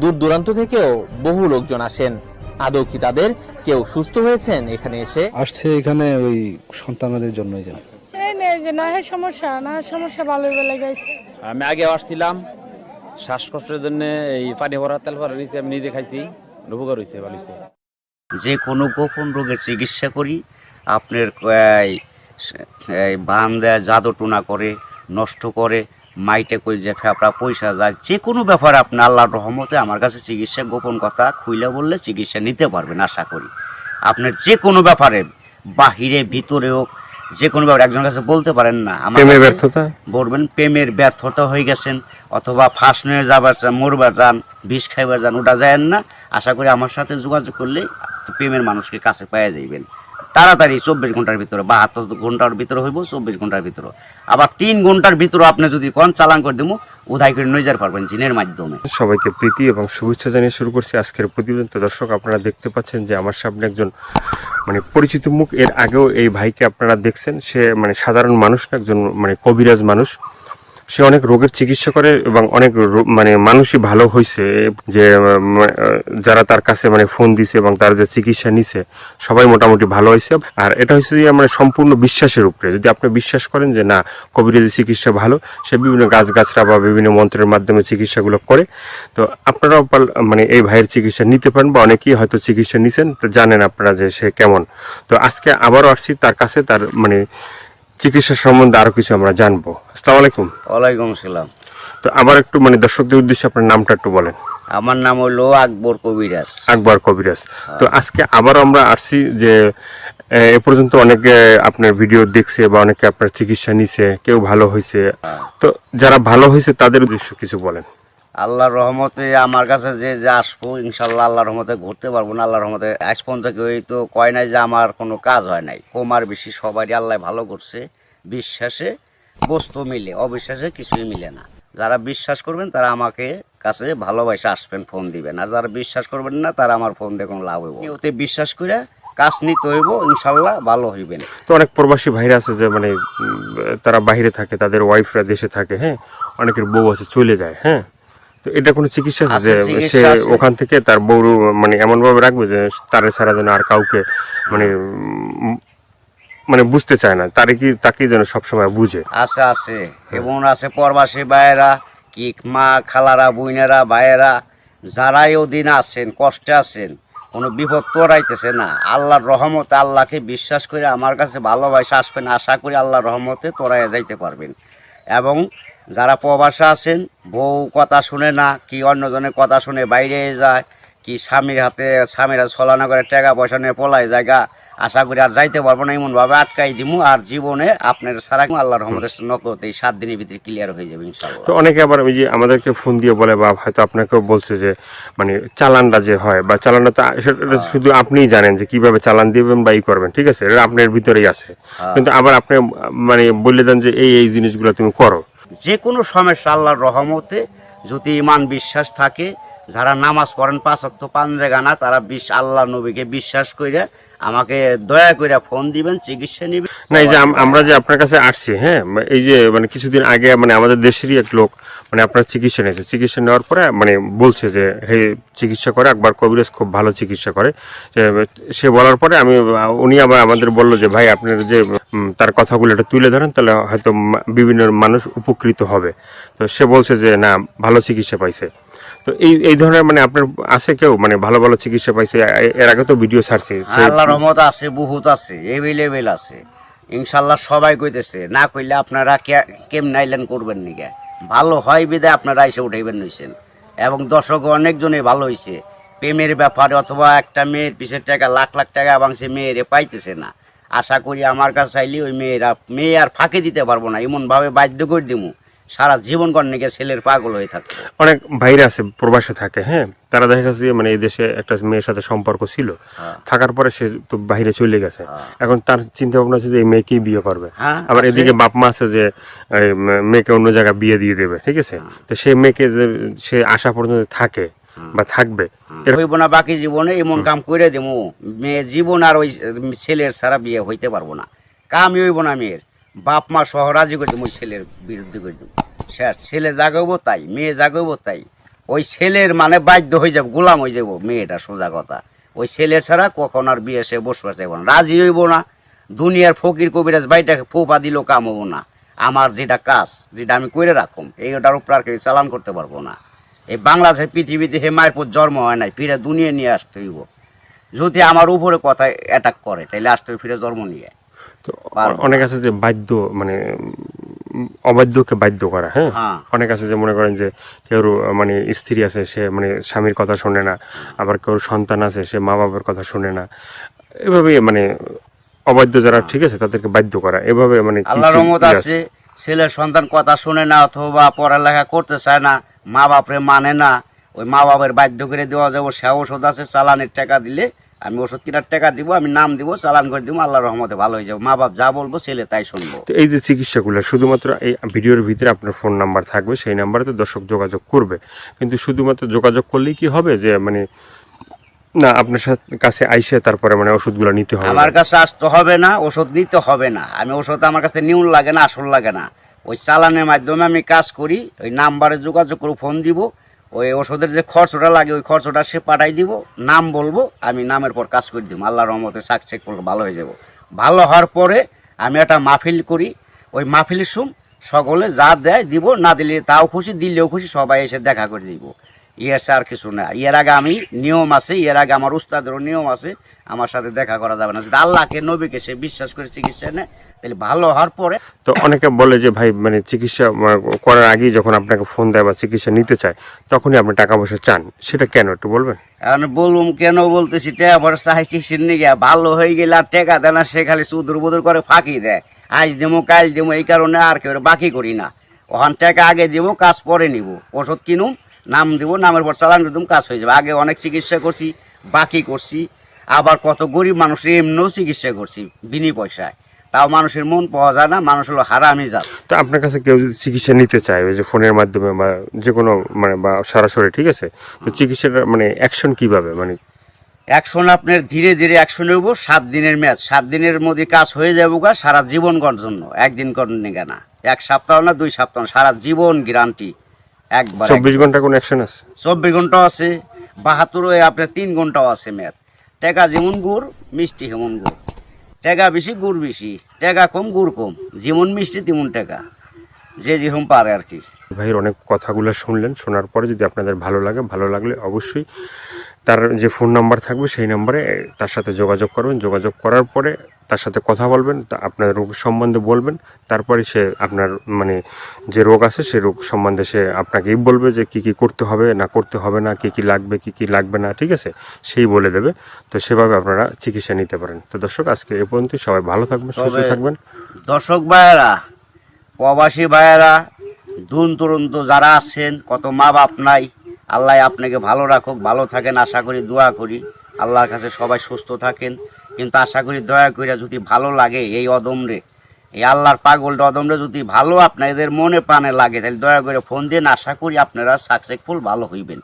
দূর দূরান্ত থেকেও বহু লোকজন আসেন। আদৌ কি তাদের কেউ সুস্থ হয়েছেন এখানে এসে? আসছে এখানে ওই সন্তানদের জন্যই যেন এই নেই যে না সমস্যা ভালো বেলা গাইছে। আমি আগে আসছিলাম শ্বাসকষ্টের জন্য, এই পানি ভরা তেল ভরা নিয়েছি, আমি নিজে খাইছি, উপকার হয়েছে, ভালো হয়েছে। যে কোনো গোপন রোগের চিকিৎসা করি। আপনার বান দেয়, জাদু টুনা করে, নষ্ট করে, মাইটে কই যে ফেপড়া পয়সা যায়, যে কোনো ব্যাপারে আপনি আল্লাহর রহমতে আমার কাছে চিকিৎসা, গোপন কথা খুইলে বললে চিকিৎসা নিতে পারবেন আশা করি। আপনার যে কোনো ব্যাপারে, বাহিরে ভিতরে হোক, যে কোনো ব্যাপারে একজনের কাছে বলতে পারেন না আমার ব্যর্থতা বলবেন, প্রেমের ব্যর্থতা হয়ে গেছেন অথবা ফাঁস নিয়ে যাবার চান, মরবার যান, বিষ খাইবার যান, ওটা যায় না। আশা করি আমার সাথে যোগাযোগ করলে প্রেমের মানুষকে কাছে পেয়ে যাইবেন তাড়াতাড়ি। 24 ঘন্টার ভিতরে, 72 ঘন্টার ভিতরে হইব, 24 ঘন্টার ভিতরে। আবার 3 ঘন্টার ভিতরে আপনি যদি কোন চালান করে দেবো, উধাই করে নিয়ে যেতে পারবেন জিনের মাধ্যমে। সবাইকে প্রীতি এবং শুভেচ্ছা জানিয়ে শুরু করছি আজকের প্রতিবেদন। তো দর্শক, আপনারা দেখতে পাচ্ছেন যে আমার সামনে একজন পরিচিত মুখ। এর আগেও এই ভাইকে আপনারা দেখছেন। সে সাধারণ মানুষ না, একজন কবিরাজ মানুষ। সে অনেক রোগের চিকিৎসা করে এবং অনেক মানুষই ভালো হয়েছে। যে যারা তার কাছে ফোন দিছে এবং তার যে চিকিৎসা নিছে সবাই মোটামুটি ভালো হয়েছে। আর এটা হচ্ছে যে সম্পূর্ণ বিশ্বাসের উপরে। যদি আপনি বিশ্বাস করেন যে না, কবিরাজি চিকিৎসা ভালো, সে বিভিন্ন গাছগাছরা বা বিভিন্ন মন্ত্রের মাধ্যমে চিকিৎসাগুলো করে, তো আপনারাও এই ভাইয়ের চিকিৎসা নিতে পারেন, বা অনেকেই হয়তো চিকিৎসা নিছেন, তো জানেন আপনারা যে সে কেমন। তো আজকে আবারও আসছি তার কাছে, তার চিকিৎসা সম্বন্ধে আরো কিছু আমরা জানবো। আসসালামু আলাইকুম। ওয়ালাইকুম আসসালাম। তো আবার একটু দর্শকদের উদ্দেশ্যে আপনার নামটা একটু বলেন। আমার নাম হলো আকবর কবিরাজ। আকবর কবিরাজ। তো আজকে আবার আমরা আসছি যে এ পর্যন্ত অনেকে আপনার ভিডিও দেখছে বা অনেকে আপনার চিকিৎসা নিছে, কেউ ভালো হয়েছে। তো যারা ভালো হয়েছে তাদের উদ্দেশ্য কিছু বলেন। আল্লাহর রহমতে আমার কাছে যে আসবো, ইনশাল্লাহ আল্লাহর রহমতে ঘুরতে পারবো না। আল্লাহর রহমতে আজ পর্যন্ত কেউ তো কয় নাই যে আমার কোনো কাজ হয় নাই। কমার বেশি সবারই আল্লাহ ভালো করছে। বিশ্বাসে বস্তু মিলে, অবিশ্বাসে কিছুই মিলে না। যারা বিশ্বাস করবেন তারা আমাকে কাছে ভালোবাসে আসবেন, ফোন দিবেন। আর যারা বিশ্বাস করবেন না তারা আমার ফোন দিয়ে কোনো লাভ হইব। ওতে বিশ্বাস করে কাজ নিতে হইব, ইনশাল্লাহ ভালো হইবেন। তো অনেক প্রবাসী ভাইরা আছে যে তারা বাইরে থাকে, তাদের ওয়াইফরা দেশে থাকে, হ্যাঁ, অনেকের বউ আছে চলে যায়, হ্যাঁ। তো এটা কোনো চিকিৎসা আছে যে সে ওখান থেকে তার বউ এমন ভাবে রাখবে যে তারে ছাড়া যেন আর কাউকে বুঝতে চায় না, তাকে যেন সবসময় বুঝে। আছে আছে এবং আছে প্রবাসী ভাইয়েরা, কি মা খালারা, বোনেরা, ভাইয়েরা, যারাই ওদিন আছেন, কষ্টে আছেন, কোনো বিপদ তোরাইতেছে না, আল্লাহর রহমতে আল্লাহকে বিশ্বাস করে আমার কাছে ভালোবাসা আসবেন। আশা করি আল্লাহর রহমতে তোরাইয়া যাইতে পারবেন। এবং যারা প্রবাসে আছেন, বউ কথা শুনে না, কি অন্যজনের কথা শুনে বাইরে যায়, কি স্বামীরা ছলনা করে টাকা পয়সা নিয়ে পলায় জায়গা, আশা করি আর যাইতে পারবো না, এমনভাবে আটকাই দিমু। আর জীবনে আপনার সারা আল্লাহর রহমতের নকতে 7 দিনের ভিতরে ক্লিয়ার হয়ে যাবে ইনশাআল্লাহ। তো অনেকে আবার ওই যে আমাদেরকে ফোন দিয়ে বলে, বা হয়তো আপনাকেও বলছে যে চালানটা যে হয়, বা চালানটা তো সেটা শুধু আপনিই জানেন যে কিভাবে চালান দিবেন বা করবেন, ঠিক আছে, এটা আপনার ভিতরেই আছে। কিন্তু আবার আপনি বলে দেন যে এই জিনিসগুলো তুমি করো। যে কোনো সমস্যা আল্লাহর রহমতে যদি ইমান বিশ্বাস থাকে, যারা নামাজ পড়েন 5 ওয়াক্ত 5 জায়গা না, তারা আল্লাহ নবীকে বিশ্বাস করে আমাকে দয়া করে ফোন দিবেন, চিকিৎসা নেবেন। না, এই যে আমরা যে আপনার কাছে আসছি, হ্যাঁ, এই যে কিছুদিন আগে আমাদের দেশেরই এক লোক আপনার চিকিৎসা নিয়েছে। চিকিৎসা নেওয়ার পরে বলছে যে হে, চিকিৎসা করে আকবর কবিরাজ খুব ভালো চিকিৎসা করে। সে বলার পরে উনি আবার আমাদের বললো যে ভাই, আপনার যে তার কথাগুলো এটা তুলে ধরেন, তাহলে হয়তো বিভিন্ন মানুষ উপকৃত হবে। তো সে বলছে যে না, ভালো চিকিৎসা পাইছে। তো এই ধরনের আপনার আছে কেউ ভালো ভালো চিকিৎসা পাইছে? এর আগে তো ভিডিও ছাড়ছি। আল্লাহর রহমত আছে, বহুত আছে, এভেলেবেল আছে ইনশাল্লাহ। সবাই কইতেছে, না কইলে আপনারা কেমন আইলেন করবেন নিকে, ভালো হয় বিদায় আপনারা এসে উঠাইবেন নইছেন। এবং দর্শক অনেকজনে ভালো হয়েছে প্রেমের ব্যাপারে, অথবা একটা মেয়ের পিছের টাকা লাখ লাখ টাকা এবং সে মেয়েরে পাইতেছে না। আশা করি আমার কাছে আইলে ওই মেয়ে আর ফাঁকি দিতে পারবো না, এমনভাবে বাধ্য করে দিমু সারা জীবন কর্ণিকে ছেলের পাগল হয়ে থাকে। অনেক ভাইরা আছে প্রবাসে থাকে, হ্যাঁ, তারা দেখা গেছে এই দেশে একটা মেয়ের সাথে সম্পর্ক ছিল, থাকার পরে সে তো বাইরে চলে গেছে। এখন তার চিন্তা ভাবনা আছে যে এই মেয়েকেই বিয়ে করবে। আবার এদিকে বাপ মা আছে যে মেয়েকে অন্য জায়গায় বিয়ে দিয়ে দেবে, ঠিক আছে। তো সেই মেয়েকে যে সে আশা পর্যন্ত থাকে বা থাকবে, হইব না বাকি জীবনে এমন কাম করে দেবো, মেয়ে জীবন আর ওই ছেলের ছাড়া বিয়ে হইতে পারবো না। কামই হইব না মেয়ের, বাপ মা সহ রাজি করে দেবো, ওই ছেলের বিরুদ্ধে করে দেবো। ছেলে জাগাবো তাই, মেয়ে জাগাবো তাই, ওই ছেলের মানে বাধ্য হয়ে যাবে, গোলাম হয়ে যাবো মেয়েটা, সোজা কথা। ওই ছেলের ছাড়া কখন আর বিয়ে সে বসবে চাইব না, রাজি হইব না। দুনিয়ার ফকির কবিরাজ বাইটাকে ফোপা দিলেও কাম হবো না। আমার যেটা কাজ, যেটা আমি করে রাখুম, এইটার উপর আর কেউ চালান করতে পারবো না। এই বাংলাদেশের পৃথিবীতে হে মায়ের পর জন্ম হয় নাই, ফিরে দুনিয়া নিয়ে আসতে হইব। যদি আমার উপরে কথা অ্যাটাক করে তাহলে আসতে হইব ফিরে জন্ম নিয়ে। তো অনেক আছে যে বাধ্য, মানে অবাধ্যকে বাধ্য করা, হ্যাঁ। হ্যাঁ। অনেক আছে যে মনে করেন যে কেউ মানে স্ত্রী আছে, সে মানে স্বামীর কথা শোনে না, আবার কেউ সন্তান আছে, সে মা বাবার কথা শোনে না, এভাবে মানে অবাধ্য যারা, ঠিক আছে, তাদেরকে বাধ্য করা, এভাবে মানে কি আল্লাহর কি রহমত ইয়ে আছে, ছেলের সন্তান কথা শুনে না অথবা পড়ালেখা করতে চায় না, মা বাপরে মানে না, ওই মা বাবার বাধ্য করে দেওয়া যাবো। সে ওষুধ আছে, চালানের টাকা দিলে আমি ওষুধ কেনার টাকা দিব, আমি নাম দিব, চালান করে দিব, আল্লাহর রহমতে ভালো হয়ে যাবো। মা বাপ যা বলবো ছেলে তাই শুনবো। তো এই যে চিকিৎসাগুলো শুধুমাত্র এই ভিডিওর ভিতরে আপনার ফোন নাম্বার থাকবে, সেই নাম্বারে তো দর্শক যোগাযোগ করবে, কিন্তু শুধুমাত্র যোগাযোগ করলেই কি হবে যে মানে না আপনার কাছে আইসে তারপরে মানে ওষুধগুলো নিতে হবে? আমার কাছে আসতে হবে না, ওষুধ নিতে হবে না। আমি ওষুধ আমার কাছে নিউন লাগে না, আসল লাগে না। ওই চালানের মাধ্যমে আমি কাজ করি, ওই নাম্বারে যোগাযোগ করে ফোন দিব, ওই ওষুধের যে খরচটা লাগে ওই খরচটা সে পাঠাই দিব, নাম বলবো, আমি নামের পর কাজ করে দিব। আল্লাহর রহমতে সাকসেস করলে ভালো হয়ে যাব। ভালো হওয়ার পরে আমি একটা মাহফিল করি, ওই মাহফিলের সুম সকলে যা দেয় দিব, না দিলে তাও খুশি, দিলেও খুশি, সবাই এসে দেখা করে দিব। ইয়ের আর কিছু না। এর আগে আমি নিয়ম আছে, এর আগে আমার উস্তাদেরও নিয়ম আছে, আমার সাথে দেখা করা যাবে না। যদি আল্লাহকে নবীকে সে বিশ্বাস করে চিকিৎসা নেয় তাহলে ভালো হওয়ার পরে। তো অনেকে বলে যে ভাই মানে চিকিৎসা করার আগেই যখন আপনাকে ফোন দেয় বা চিকিৎসা নিতে চায় তখনই আপনি টাকা পয়সা চান, সেটা কেন একটু বলবেন? এখন বলুম কেন বলতেছি, টাকা পয়সা চাই কিসের নিয়ে? ভালো হয়ে গেলে আর টাকা দেয় না, সে খালি সুদুর বুদুর করে ফাঁকি দেয়, আজ দেবো কাল দেবো, এই কারণে আর কেউ বাকি করি না। ওখান টাকা আগে দিব, কাজ পরে নিব। ওষুধ কিনুম, নাম দিব, নামের পর চালান করে দিম, কাজ হয়ে যাবে। আগে অনেক চিকিৎসা করছি, বাকি করছি, আবার কত গরিব মানুষের এমনিও চিকিৎসা করছি বিনি পয়সায়, তাও মানুষের মন পাওয়া যায় না, মানুষ হলো হারামি জাত। তো আপনার কাছে কেউ যদি চিকিৎসা নিতে চায় ওই যে ফোনের মাধ্যমে বা যে কোনো মানে বা সরাসরি, ঠিক আছে, তো চিকিৎসাটা মানে অ্যাকশন কিভাবে, মানে অ্যাকশন আপনার ধীরে ধীরে অ্যাকশন হইব। 7 দিনের ম্যাচ, 7 দিনের মধ্যে কাজ হয়ে যাবো গা, সারা জীবন করার জন্য। একদিন করেন না, 1 সপ্তাহ না 2 সপ্তাহ, সারা জীবন গ্যারান্টি। একবার 24 ঘন্টা কোনো অ্যাকশন আছে? 24 ঘন্টাও আছে, 72 আপনার 3 ঘন্টাও আছে ম্যাচ। টাকা যেমন গুড়, মিষ্টি হেমন গুড়। টাকা বেশি, গুড় বেশি, টাকা কম, গুড় কম, যেমন মিষ্টি তেমন টাকা, যে যেরকম পারে আর কি। ভাইয়ের অনেক কথাগুলো শুনলেন, শোনার পরে যদি আপনাদের ভালো লাগে, ভালো লাগলে অবশ্যই তার যে ফোন নাম্বার থাকবে সেই নাম্বারে তার সাথে যোগাযোগ করবেন। যোগাযোগ করার পরে তার সাথে কথা বলবেন, তা আপনার রোগ সম্বন্ধে বলবেন, তারপরে সে আপনার মানে যে রোগ আছে সেই রোগ সম্বন্ধে সে আপনাকেই বলবে যে কি কি করতে হবে না করতে হবে না, কি কি লাগবে কি কি লাগবে না, ঠিক আছে, সেই বলে দেবে। তো সেভাবে আপনারা চিকিৎসা নিতে পারেন। তো দর্শক আজকে এ পর্যন্তই, সবাই ভালো থাকবেন, সুস্থ থাকবেন। দর্শক ভাইয়েরা, প্রবাসী ভাইয়েরা, দূর দূরান্ত যারা আছেন, কত মা বাপ নাই, আল্লাহ আপনাকে ভালো রাখুক, ভালো থাকেন আশা করি, দোয়া করি আল্লাহর কাছে সবাই সুস্থ থাকেন। কিন্তু আশা করি দয়া করে যদি ভালো লাগে এই অদমরে, এই আল্লাহর পাগলটা অদমরে যদি ভালো আপনাদের মনে প্রাণে লাগে, তাহলে দয়া করে ফোন দিন। আশা করি আপনারা সাকসেসফুল ভালো হইবেন।